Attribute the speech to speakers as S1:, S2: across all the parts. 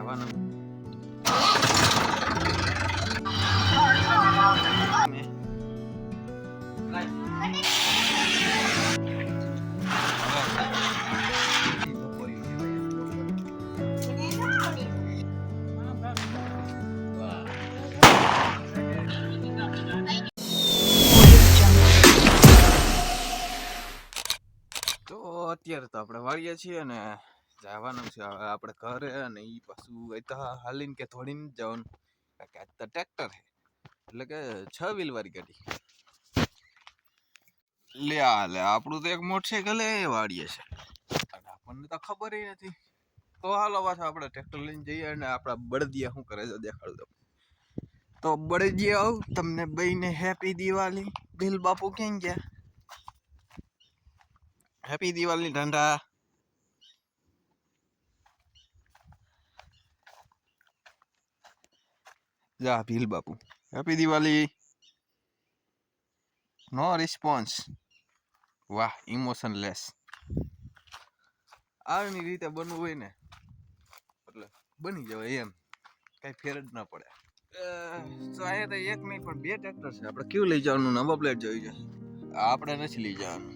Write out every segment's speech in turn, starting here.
S1: જવાનું તો અત્યારે તો આપણે વાળીએ છીએ ને જવાનું છે આપણે ઘરે અને એ પાછું હાલીને કે થોડીને જવાનું કે આજ તો ટ્રેક્ટર છે એટલે કે 6 વ્હીલ વાળી ગાડી લે આપણું તો એક મોટરસાઇકલ એ વાળીએ છે અને આપણને તો ખબર નથી તો હાલો પાછા આપણે ટ્રેક્ટર લઈને જઈએ અને આપણા બળદિયા શું કરે છે દેખાડું તમને તો બળદિયા આવ તમને બઈને હેપી દિવાળી ભીલ બાપુ ક્યાં ગયા હેપી દિવાળી ઠંડા જા ભીલ બાપુ હેપી દિવાળી નો રિસ્પોન્સ વાહ ઇમોશનલેસ આની રીતે બનવું હોય ને એટલે બની જવાય એમ કઈ ફેર જ ના પડે તો અહીંયા તો એક નહીં પણ 2 ટ્રેક્ટર છે આપણે કેવું લઈ જવાનું નંબર પ્લેટ જોઈ છે આપણે નથી લઈ જવાનું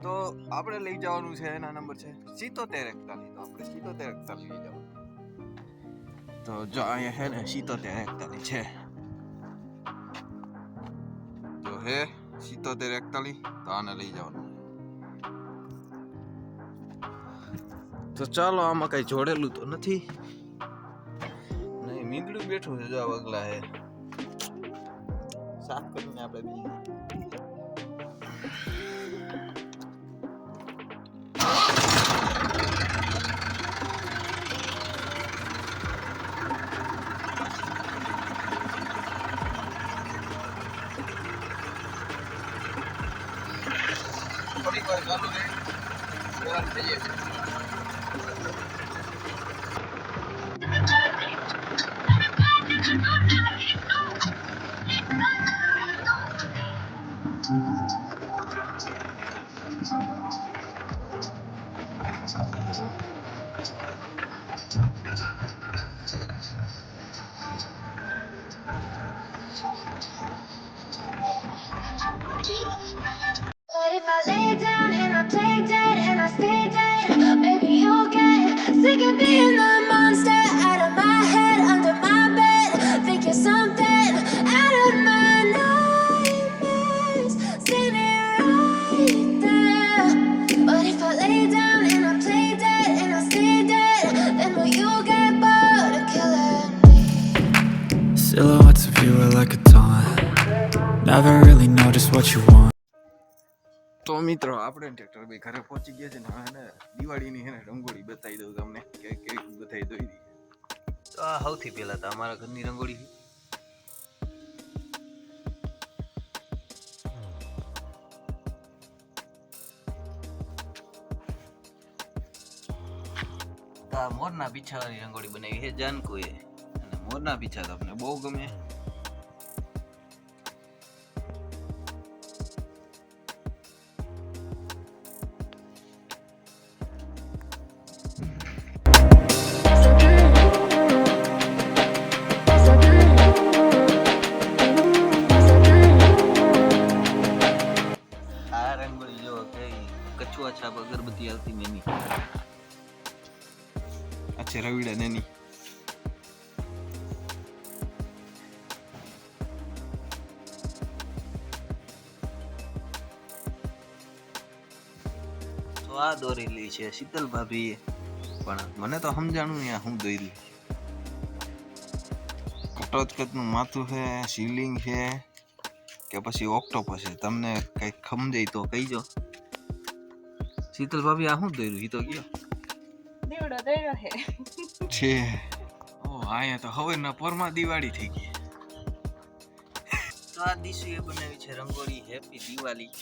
S1: તો આપણે લઈ જવાનું છે એના નંબર છે 7741 તો આપણે 7741 લઈ જવાનું તો જો અહીંયા હે ને 7741 છે જો હે 7741 તો આને લઈ જવાનું તો ચાલો આમાં કઈ જોડેલું તો નથી નહીં મીંદડું બેઠું છે જો વગલા હે સાફ કરીને આપણે બીજી થોડીક વાર ચાલુ રહે ગરમ થઈ જશે
S2: But if I lay down and I play dead and I stay dead, maybe you'll get sick of being the monster out of my head, under my bed. Think you're something out of my nightmares, standing right there. But if I lay down and I play dead and I stay dead, then will you get bored of killing me?
S3: Silhouettes of you are like a taunt. Never really know just what you want.
S1: તો મિત્રો આપણે tractor ભાઈ ઘરે પહોંચી ગયા છે ને હવે ને દિવાળીની હે ને રંગોળી બતાવી દઉં તમને કે કેવી બતાવી દઈ તો આ સૌથી પહેલા તો અમારા ઘરની રંગોળી તો આ મોરના પીછાવાળી રંગોળી બનાવી છે જાનકુએ અને મોરના પીછા તો આપણે બહુ ગમે કચુઆ છાપ અગરબત્તી આવતી મેની અચ્છા રવિડા નેની તો આ દોરેલી છે શીતલ ભાભી પણ મને તો સમજાણું ને હું દોરી કટોચકટનું માથું છે શિવલિંગ છે કે પછી ઓક્ટોપસ છે તમને કઈ સમજાય તો કહીજો શીતલ ભાભી આ શું દોર્યું ઈ તો ગયો
S4: દીવડો દોર્યો
S1: છે ઓ આયા તો હવે ના પોરમાં દિવાળી થઈ ગઈ તો આ દિશુ એ બનાવી છે રંગોળી હેપી દિવાળી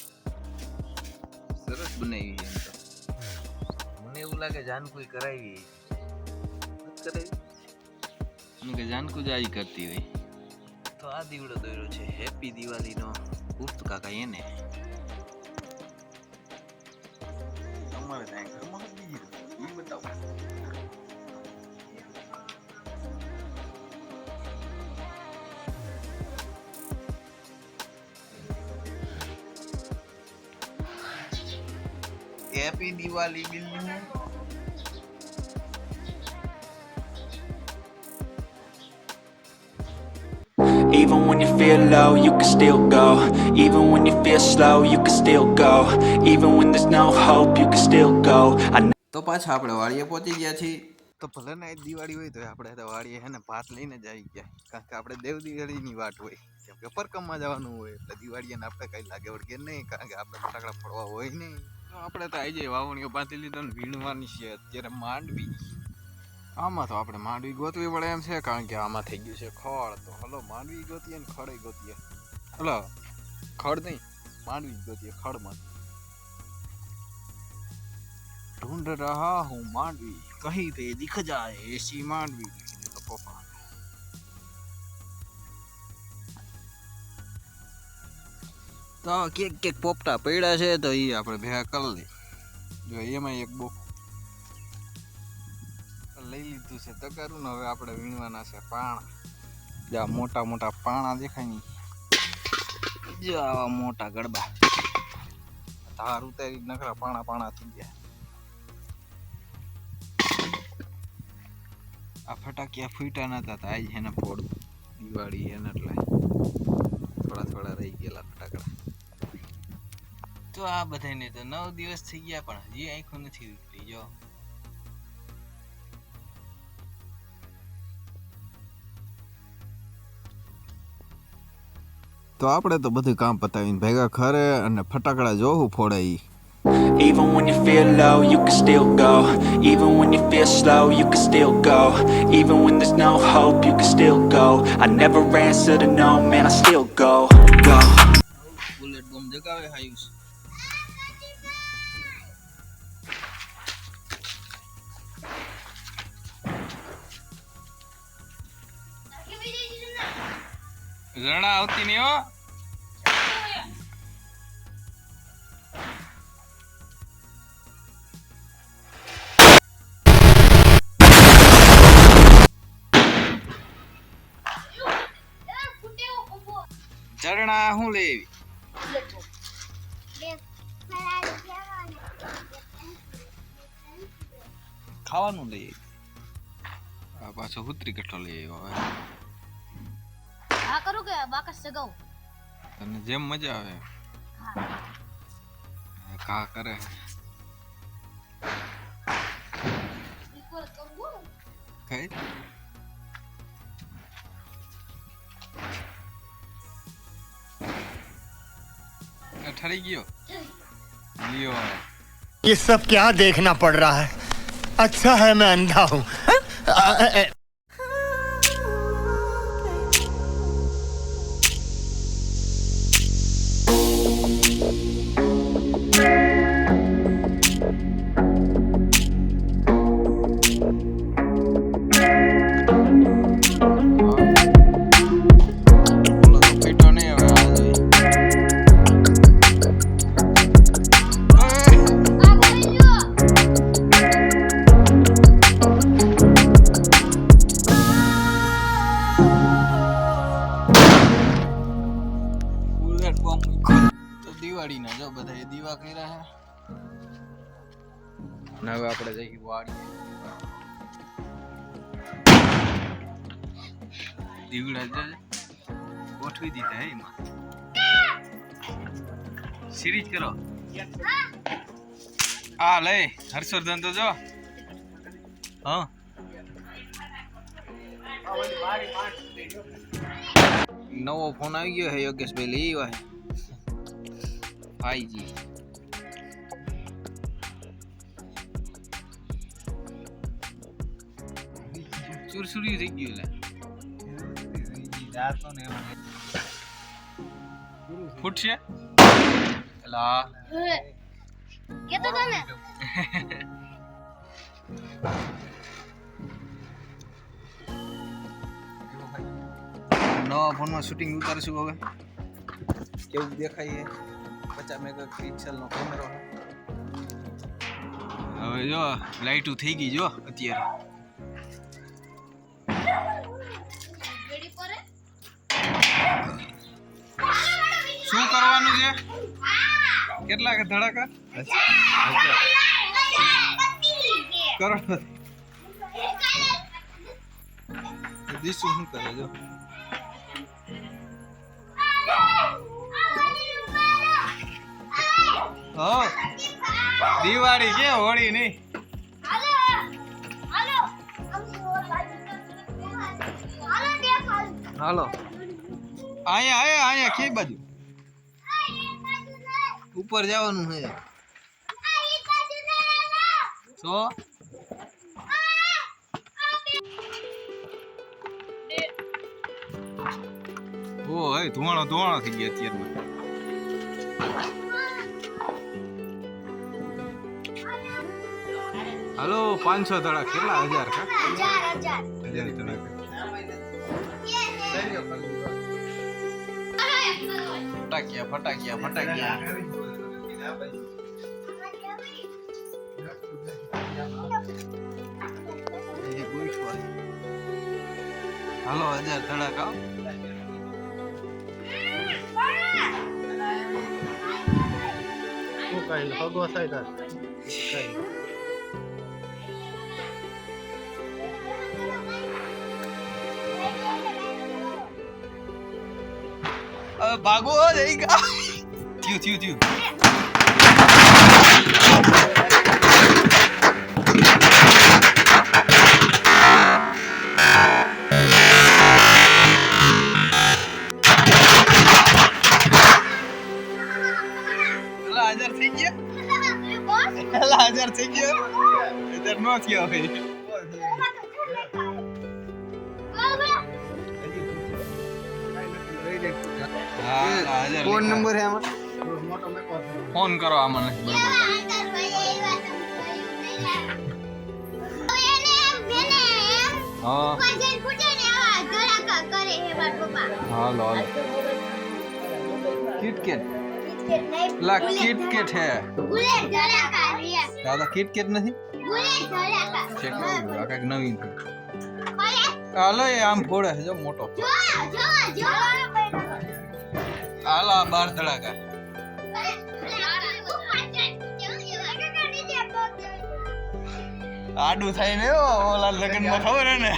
S1: સરસ બનાવી છે એમ તો મને એવું લાગે જાનકુઈ કરાવી કે જાનકુ જ આઈ કરતી હોય તો આ દીવડો દોર્યો છે હેપી દિવાળી નો પુસ્ત કાકા એને તમારે ત્યાં ઘરમાં બીજી ઈ બતાવો happy Diwali Billu.
S3: Even when you feel low, you can still go. Even when you feel slow, you can still go. Even when there's no hope, you can still go.
S1: તો પાછા આપણે વાડીએ પહોંચી ગયા છીએ. તો ભલે ને દિવાળી હોય તો આપણે તો વાડીએ હે ને ભાત લઈને જ આવી ગયા, કારણ કે આપણે દેવ દિવાળીની વાટ હોય, કેમ કે પરકમમાં જવાનું હોય એટલે દિવાળીને આપણે કઈ લાગે વળગે નહીં, કારણ કે આપણે ફટાકડા ફોડવા હોય નહીં. તો આપણે તો આવી જઈએ, વાવણીઓ બાંધી લીધો ને વીણવાની છે અત્યારે માંડવી. આમાં તો આપણે માંડવી ગોતવી પડે એમ છે, કારણ કે આમાં થઈ ગયું છે ખડ. તો હલો માંડવી ગોતીએ ને ખડે ગોતીએ. હલો ખડ નહીં, માંડવી ગોતીએ ખડમાં. ढूंढ रहा हूँ मांडवी, कहीं पे दिख जाए ऐसी मांडवी. तो पप्पा તો કેક પોપટા પડ્યા છે, તો એ આપણે ભેગા કરી લઈ. જો એમાં એક બોક લઈ લીધું છે તગારું ને હવે આપણે વીણવાના છે પાણા. જ્યાં મોટા મોટા પાણા દેખાય ને, જો આવા મોટા ગડબા ધાર ઉતારી નકરા પાણા પાણા થઈ ગયા. આ ફટાકિયા ફૂટા નતા, આજ હેને ફોડ દિવાળી હેને એટલે થોડા થોડા રહી ગયેલા ફટાકડા. તો આ બધાને તો 9 દિવસ થઈ ગયા, પણ હજી આંખો નથી ઉતરી. જો તો આપણે તો બધું કામ પતાવીને ભેગા ખરે અને ફટાકડા જોવું ફોડે.
S3: Even when you feel low, you can still go. Even when you feel slow, you can still go. Even when there's no hope, you can still go. I never answer to no, man, I still go.
S1: Bullet bomb જગાવે હાયુસ. રણા આવતી નહીં હો. ચરણા હું લેવી ખાવાનું લઈ આવી. પાછો હુતરી કઠો લઈ આવ્યો. હવે
S5: હા કરું કે બાકસ જગાઉ
S1: તને જેમ મજા આવે કા કરે. કઈ ठरी गयो लियो.
S6: ये सब क्या देखना पड़ रहा है? अच्छा है मैं अंधा हूँ.
S1: દિવાળીના જો બધા દીવા કર્યા છે. હવે આપણે જઈ વાડીએ દીવડા ગોઠવી દીધા હે. એમાં સિરીજ કરો. આ લે હર્ષવર્ધન તો જો. હા નવો ફોન આવી ગયો હે યોગેશભાઈ, લઈ આવ્યા 5G. ચુરસુરી થઈ ગયું લે. ફૂટશે એલા
S5: કેતો તને
S1: નવા ફોનમાં શૂટિંગ ઉતારશું. હવે કેવું દેખાય 50 મેગાપિક્સલ નો કેમેરો. હવે જો લાઈટુ થઈ ગઈ જો અત્યારે. શું કરવાનું છે? કેટલા કે ધડાકા કરોડપતિ દીસુ શું કરે જો હા દિવાળી કે હોળી નહીં હાલો અહીંયા કે બાજુ ઉપર જવાનું છે તો ઓ હે ધુવાણો થઈ ગયા અત્યારમાં હાલો 500 ધડા કેટલા 1000 કા 1000 ધડા ફટાકિયા હાલો 1000 ધડાકા ભાગો જઈ ગયા થયું હાજર થઈ ગયા ઇધર નો થયો ભાઈ ફોન નંબર હે આમાં ફોન કરો આમાં હાલો કિટકેટ લા કિટકેટ હે દાદા કિટકેટ નથી ચેક કરો આ કઈક નવીન હાલો એ આમ ફોડે છે જો મોટો હાલો 12 ધડાકા આડું થાય ને ઓલા લગન માં ખબર હે ને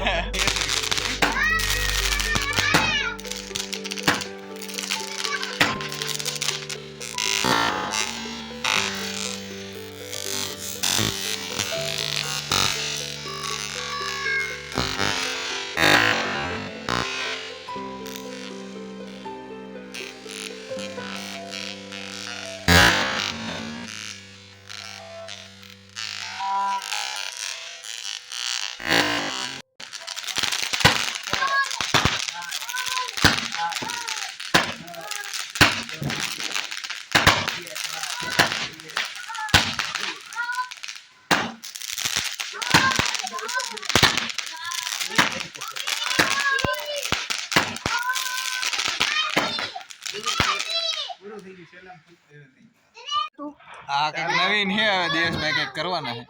S1: આ કઈક નવીન હે દેશભાઈ કઈક કરવાના હે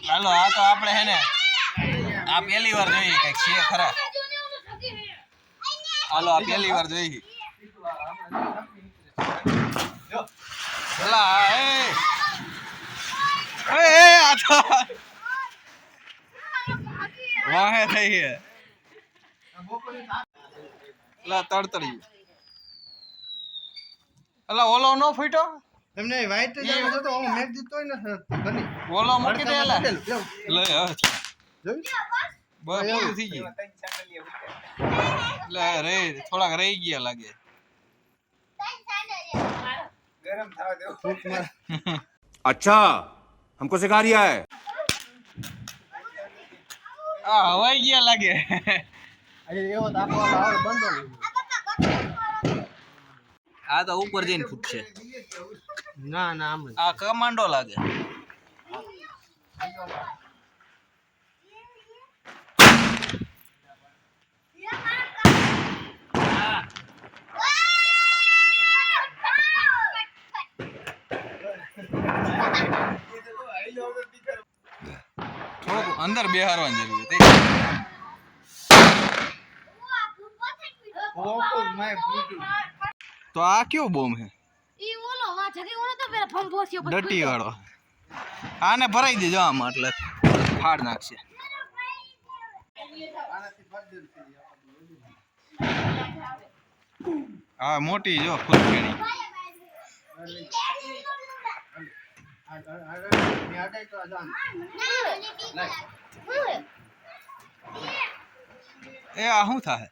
S1: હાલો આ તો આપણે હે ને આ પહેલી વાર જોઈએ કઈક છે ખરા હાલો આ પહેલી વાર જોઈ ભલા એ આ તો વાહે થઈ હે લા તડતડી અલા ઓલો નો ફૂટ્યો
S6: તમને વાઈટ જાવ તો હું મેક દીધો ને બની
S1: ઓલો મૂકી દે એલા લે હવે
S6: જોઈ
S1: બસ પૂરી થઈ ગઈ લે રે થોડાક રહી ગયા લાગે
S7: गरम था दो
S8: अच्छा हमको सिखा रिया है
S1: આ હવાઈ ગયા લાગે
S6: અરે એવો તો આપણો આવડ બંધો
S1: આ તો ઉપર જઈને ફૂટશે
S6: ના ના આમ
S1: આ કમાન્ડો લાગે થોડુંક અંદર બેહારવાની જરૂર હતી તો આ કયો બોમ્બ હે
S5: ઈ ઓલો જગી ઓળો તો પેલા ફંભો થયો પછી
S1: ડટી વાળો આને ભરાઈ દેજો આમાં એટલે ફાડ નાખશે હા મોટી જો ફૂલકેણી એ આ શું થાય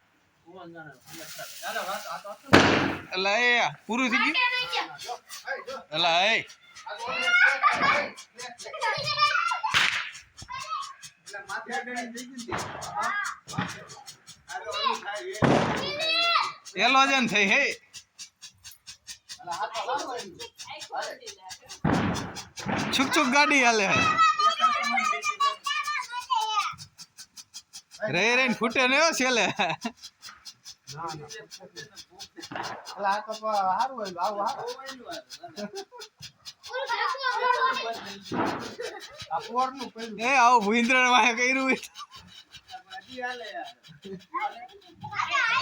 S1: એલા એ પૂરું થઈ ગયું એલા એ એલોજન થઈ હે છુક છુક ગાડી હાલે હે રે રે ફૂટે ને છેલે એ આવું ભૂંદરણ વાહે કર્યું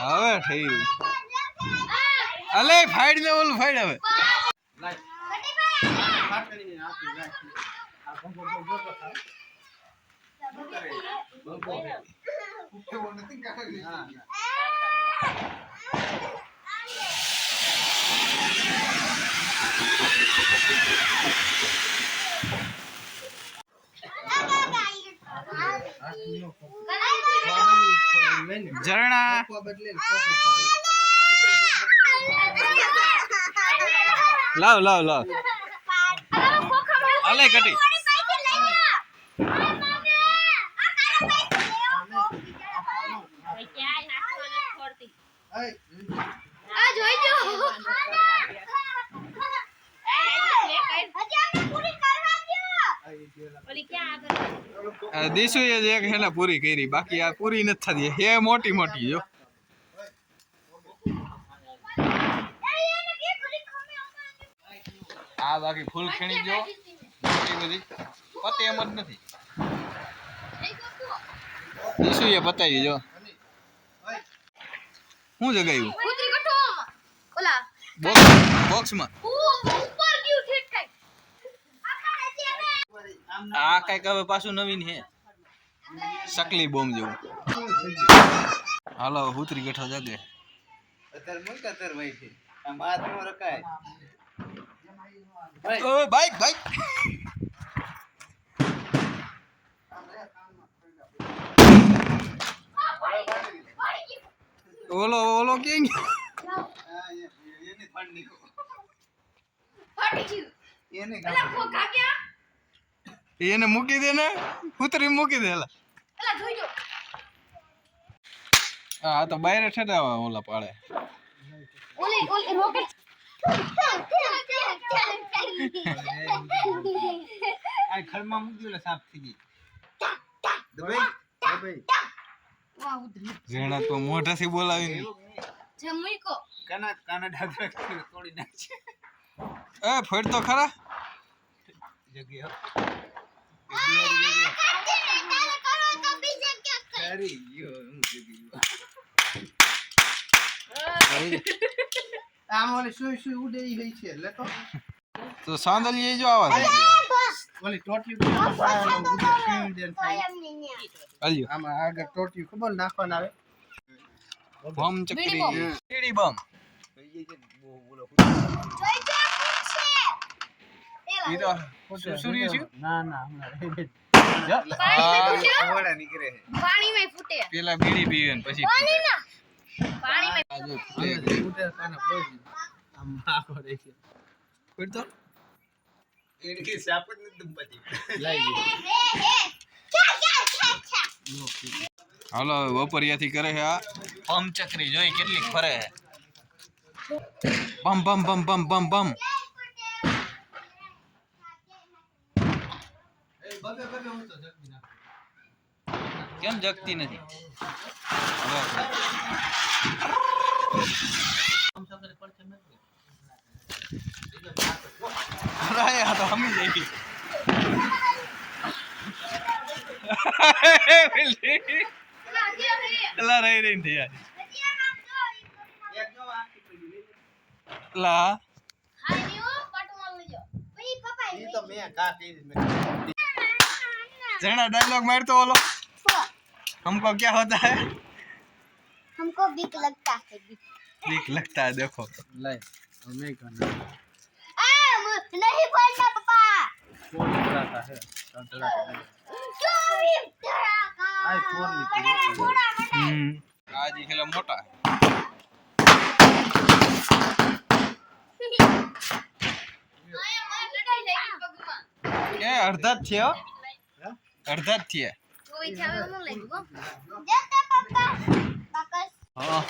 S1: હવે થઈ અલે ફાઈડ ને ઓલું ફાઈડ હવે ઝરણા લાવ લાવ લાવ અલે કટી
S5: આ જોઈજો ઓલી ક્યાં આગળ
S1: દીસુ એ જ એક હેને પૂરી કરી બાકી આ પૂરી નથી થતી હે મોટી મોટી જો આ બાકી ફૂલ ખેણી જો મોટી બધી પતે એમ જ નથી દીસુ એ પતાવી જો હું જગાયું
S5: કૂતરી કઠોમ ઓલા
S1: બોક્સમાં
S5: ઉપર ગયું ઠીક ઠાક
S1: આ કઈક હવે પાછું નવીન હે સકલી બોમ્બ જેવું હાલો ઉતરી ગઠો જગે
S7: અત્યારે મૂક અત્યારે ભાઈ છે આમ હાથમાં રખાય
S1: ઓય બાઈક બાઈક ઓલો ઓલો કેમ
S7: એને ફંડ નીકો
S5: ફાટી ગયું
S7: એને
S5: ઓલા ખોખા ગયા
S1: એને મૂકી દે ને ઉતરી મૂકી દે એલા
S5: ઓલા જોઈજો
S1: આ તો બાયરે ઠેડાવા ઓલા પાડે
S5: ઓલી રોકેટ
S7: આ ખડમાં મૂકી દે સાફ થઈ ગઈ દબાઈ દબાઈ
S5: વાહ ઉતરી
S1: જેણા તો મોઢાથી બોલાવી
S5: જે મુઈકો
S7: કાના કાના ડાગરા તોડી નાખશે
S1: એ ફેડ તો ખરા
S7: જગ્યા કરી ગયો હું જગ્યા આમ ઓલી સુઈ સુઈ ઉડે ઈ ગઈ છે એટલે
S1: તો સાંદલી જો આવા થઈ ગયા
S7: ઓલી ટોટિયું પાયાનો ઉડે સુઈ દે થાય
S1: અલ્યો
S7: આમાં આગળ ટોટિયું ખબર નાખવાના આવે
S1: બમ ચકરી ટીડી બમ ઈ તો સૂર્ય છે
S7: ના ના હમણાં ઓડા નીકળે છે
S5: પાણીમાં ફૂટે
S1: પેલા બીડી પીવે ને પછી
S5: પાણીમાં
S7: ઉડે કાના પોઈ આમ આખો દેખે
S1: ફૂટ તો
S7: એની સાપ જ નથી દંપતી લાઈ
S1: હાલો વપરિયાથી કરે છે આ પમ ચકરી જોઈ કેટલીક ફરે છે બમ બમ બમ બમ બમ બમ કેમ જગતી નથી અરે આ તો હમી જઈ એલા રહી રહી થઈ યાર એલા
S7: મેં ઘા કરી
S1: ઝરણા डायलॉग मार तो बोलो हमको क्या होता है
S5: हमको बीक लगता है
S1: बीक लगता है देखो
S7: લાય મેં કહના
S5: नहीं बोलना पापा
S7: ફોન કરાતા હે
S5: क्यों भी धड़ाका
S7: આઈ ફોન
S1: आज ही खेला मोटा है क्या अर्धा थी हो अर्धा थी हाँ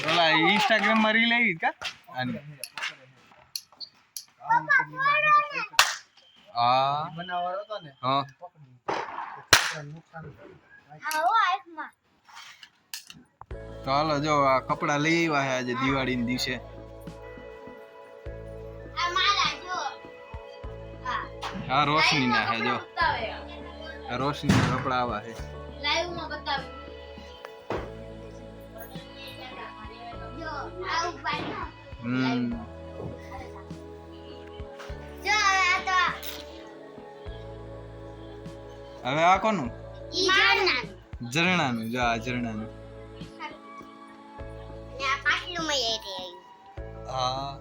S1: बोला इंस्टाग्राम में रील आई का हाँ
S7: બનાવવાનો હતો ને
S1: हाँ તો હાલો જો આ કપડા લઈ આવ્યા છે આજે દિવાળીના દિવસે આ રોશની ના છે જો આ રોશની ના કપડા આવા છે
S5: લાઈવ માં બતાવ્યું જો આવું પાડ્યું જો આ તો
S1: હવે આ કોનું
S5: ઈ જાણના
S1: ઝરણાનું જો આ ઝરણાનું
S5: ને આ પાટલું માં એ રે
S1: હા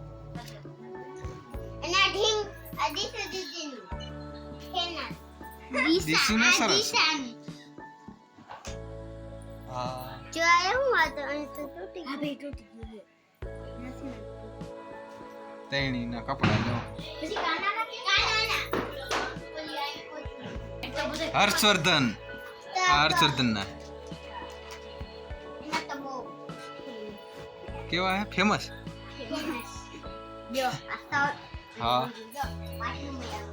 S5: અને આ ઢીંગ આ દીસુ દીદીનું કેના
S1: દીસુને સરસ.
S5: દિશાનું
S1: હા
S5: જો આ હું હતો અને તો તૂટી ગયું બે તૂટી ગયું
S1: તેણી ના કપડા જો
S5: પછી કાના ઓલી આઈ કોઈ
S1: હર્ષવર્ધન આ હર્ષવર્ધન ના
S5: એના તો બહુ
S1: કેવા હે ફેમસ
S5: જો આ
S1: હા
S5: જો પાટલું માં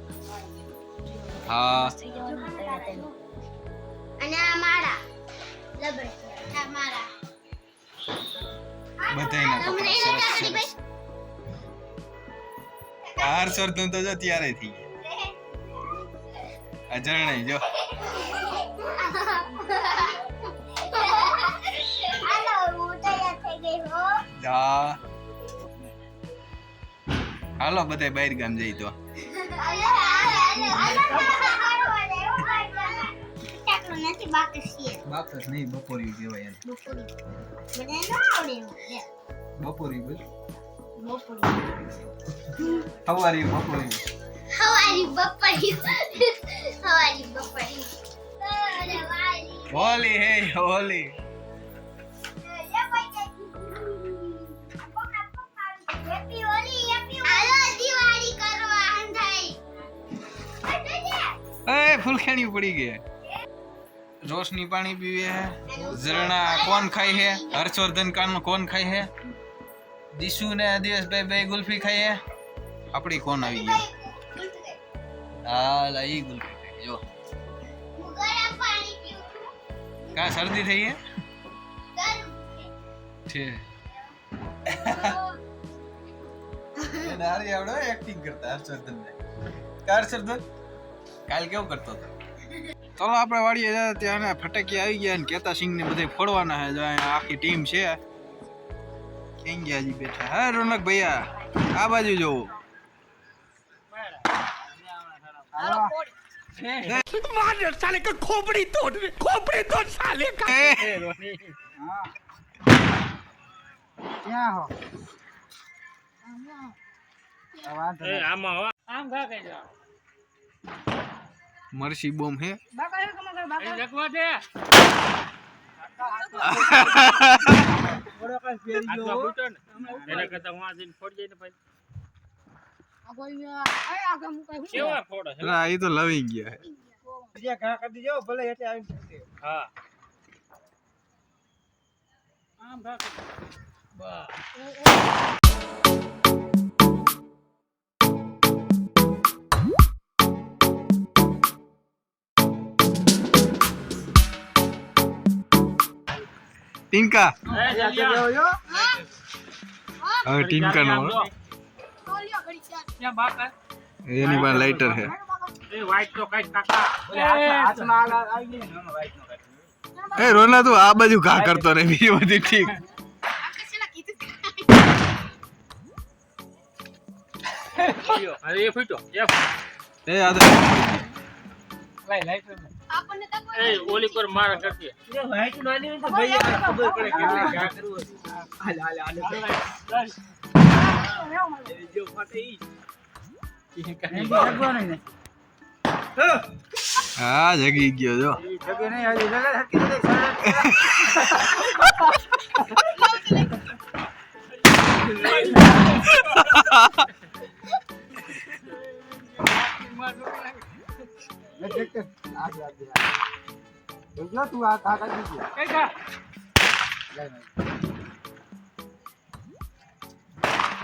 S1: હા
S5: અને આ મારા લબડ આ મારા
S1: બધાયના કપડા સરસ સરસ આ હર્ષવર્ધન તો જો ત્યારે થઈ ગયા આ ઝરણાઈ જો
S5: હાલો હું તૈયાર થઈ ગઈ હો
S1: હા હાલો બધાય બહાર ગામ જઈ તો
S5: નથી બાકી છે
S1: બાપસ નહીં બપોરી કહેવાય એને
S5: બપોરી મને ન આવડે એવું
S1: બપોરી બોલ
S5: બપોરી
S1: સવારી બપોરી
S5: હવારી બપોરી હવારી બપોરી અરે વાલી
S1: હોલી હે હોલી
S5: હેપી હોલી હેપી હાલો દિવાળી કરવા અંધાઈ
S1: ए फुलखेड़ी पड़ी गई रोशनी पानी पीवे है झरना कौन खाई है हर्षवर्धन कान कौन खाई है दिशु ने दिवस भाई भाई गुल्फी खाई है अपनी कौन आई गई हाँ लाई गुल्फी खाई जो
S5: ગરમ પાણી પીવું
S1: क्या सर्दी थी है
S5: ગરમ
S1: ठीक नारी आवड़ो एक्टिंग करता हर्षवर्धन ने क्या हर्षवर्धन કાલ કેવું કરતો હતો ચલો આપણે વાડીએ જતા ત્યાં ફટાકી આવી ગયા ને કેતા સિંહ ને બધે ફોડવાના છે જો અહીંયા આખી ટીમ છે કેમ ગયા હજી બેઠા હા રોનક ભૈયા આ બાજુ જોવો
S6: साले का खोपड़ी तोड़ साले का
S7: એ રોની હા ક્યાં હો
S1: મરસી બોમ હે
S7: થોડો કઈ ફેરી ગયો
S1: અલા એ તો લવી ગયા હે
S7: બીજા ઘા કરી દીજો ભલે એટલે આવી શકે હા
S1: ટીનકા
S7: જાજો જો
S1: હવે ટીનકા નો એની પાસે લાઇટર છે
S7: હાથમાં આવી ગઈ ને વાઈટ નો કાઢી
S1: એ રોના તું આ બાજુ ઘા કરતો ને બીજી બધી ઠીક
S9: અરે એ ફૂટ્યો
S1: એ આ તો
S4: આપણને તક
S9: એ ઓલી પર માર કરતી
S7: એ વાઈટ નાની હોય તો ભાઈ આ ખબર પડે કેટલે ક્યાં કરવું હાલે જો ફાટે ઈ ભગવાન ને
S1: હા જગી ગયો જો
S7: જગે નહીં આજે લગા હકી દે જો તું આ કાકા દીજે
S9: કઈ કા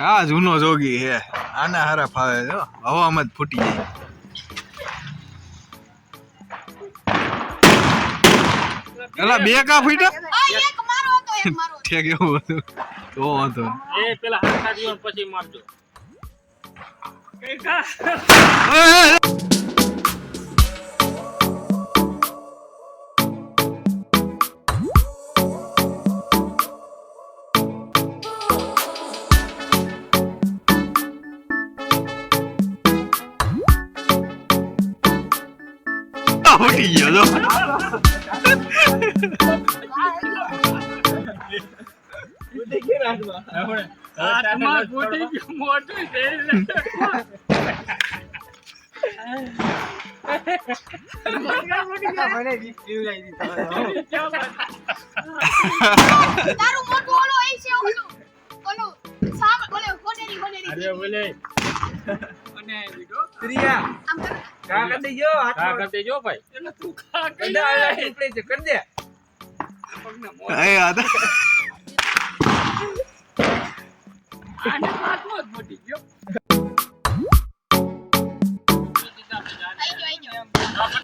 S1: આ જૂનો જોગી હે આના હારા ફાવે જો હવામાં જ ફૂટી જાય એલા બે કા ફૂટ્યા
S4: એક મારો હતો એક મારો
S1: ઠેક એવું હતું તો વાંધો નહીં.
S9: એ પેલા હાથા દીવો પછી મારજો કઈ કા
S1: એ, એ, એ. આ ફૂટી ગયો જો
S9: હાથમાં ફૂટી ગયો મોટું છે
S7: મને વીક પીવડાઈ દીધા
S4: તારું મોટું ઓલો એ છે ઓલું સામ ઓલે હોડેરી
S9: અરે બોલે
S7: પ્રિયા
S4: આમ કર
S7: કા કરી દેજો
S9: કા
S7: હાથ
S9: કરી દેજો ભાઈ એટલે તું કા કરી
S7: કંડા આલા ટુકડે છે કરી દે
S1: એ આ તો
S9: આને હાથમાં જ ફૂટી ગયો
S4: આઈ ગયો